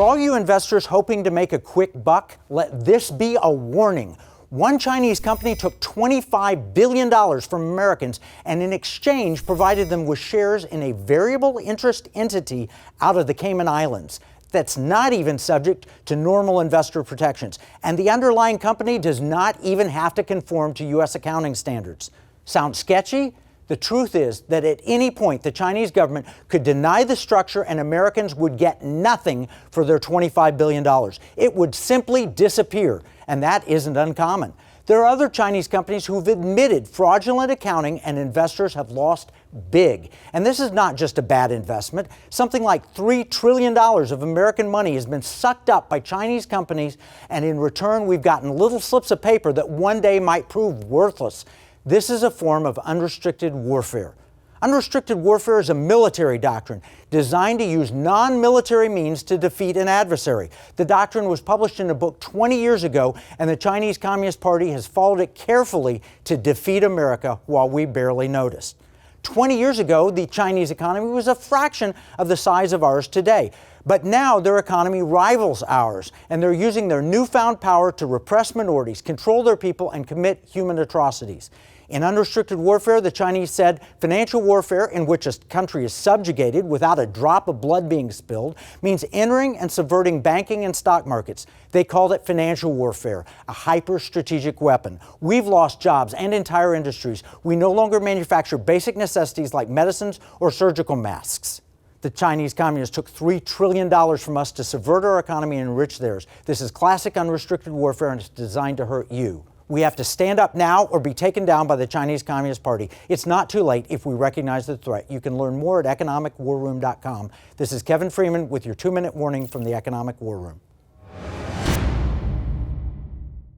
all you investors hoping to make a quick buck, let this be a warning. One Chinese company took $25 billion from Americans and in exchange provided them with shares in a variable interest entity out of the Cayman Islands that's not even subject to normal investor protections. And the underlying company does not even have to conform to U.S. accounting standards. Sound sketchy? The truth is that at any point, the Chinese government could deny the structure and Americans would get nothing for their $25 billion. It would simply disappear, and that isn't uncommon. There are other Chinese companies who've admitted fraudulent accounting and investors have lost big. And this is not just a bad investment. Something like $3 trillion of American money has been sucked up by Chinese companies, and in return, we've gotten little slips of paper that one day might prove worthless. This is a form of unrestricted warfare. Unrestricted warfare is a military doctrine designed to use non-military means to defeat an adversary. The doctrine was published in a book 20 years ago, and the Chinese Communist Party has followed it carefully to defeat America while we barely noticed. 20 years ago, the Chinese economy was a fraction of the size of ours today. But now their economy rivals ours, and they're using their newfound power to repress minorities, control their people, and commit human atrocities. In unrestricted warfare, the Chinese said financial warfare, in which a country is subjugated without a drop of blood being spilled, means entering and subverting banking and stock markets. They called it financial warfare, a hyper-strategic weapon. We've lost jobs and entire industries. We no longer manufacture basic necessities like medicines or surgical masks. The Chinese communists took $3 trillion from us to subvert our economy and enrich theirs. This is classic unrestricted warfare, and it's designed to hurt you. We have to stand up now or be taken down by the Chinese Communist Party. It's not too late if we recognize the threat. You can learn more at economicwarroom.com. This is Kevin Freeman with your 2-minute warning from the Economic War Room.